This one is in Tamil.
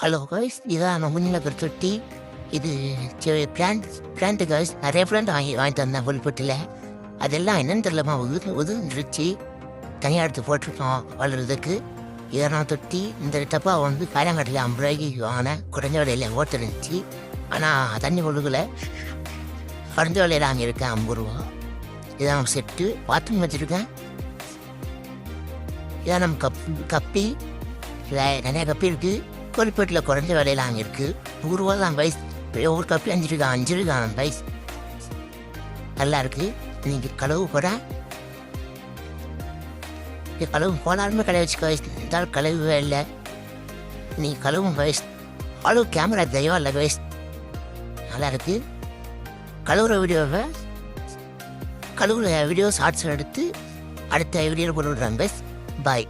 ஹலோ கைஸ், இதான் நம்ம முன்னில் தொட்டி. இது பிளான்ட் கைஸ். நிறைய பிளான்ட் வாங்கிட்டு வந்தேன் புல்பட்டில். அதெல்லாம் என்னன்னு தெரியலமா உதுந்துருச்சு. தனியாக எடுத்து போட்டிருக்கோம் வளர்கிறதுக்கு. இதெல்லாம் தொட்டி. இந்த டப்பா வந்து காயங்காட்டில் 50 ரூபாய்க்கு வாங்கினேன். குறைஞ்ச விலையில் ஓட்டிருந்துச்சு. ஆனால் தண்ணி ஒழுகலை. குறைஞ்ச விலையில் அங்கே இருக்கேன் 50 ரூபா. இதான் செட்டு பாத்ரூம் வச்சுருக்கேன். இதான் நம்ம கப்பி. நிறைய கப்பி இருக்குது. கோழிப்பேட்டில் குறைஞ்ச விலையில் அங்கே இருக்குது. 100 ரூபா தான் பைஸ். ஒவ்வொரு கப்பி 5 இருக்கான் பைஸ். நல்லா இருக்குது. நீங்கள் கழுவு கூட கழுவு போனாலுமே கழுவி வச்சுக்க வயசு இருந்தாலும் கழுவுவே இல்லை. நீங்கள் கழுவும் வயசு கழுவு. கேமரா தெய்வம் இல்லை வயசு. நல்லா இருக்குது. கழுவுற வீடியோவை கழுவுற வீடியோ ஷார்ட்ஸ் எடுத்து அடுத்த வீடியோவில் போட்டு விட்றேன் பைஸ். பாய்.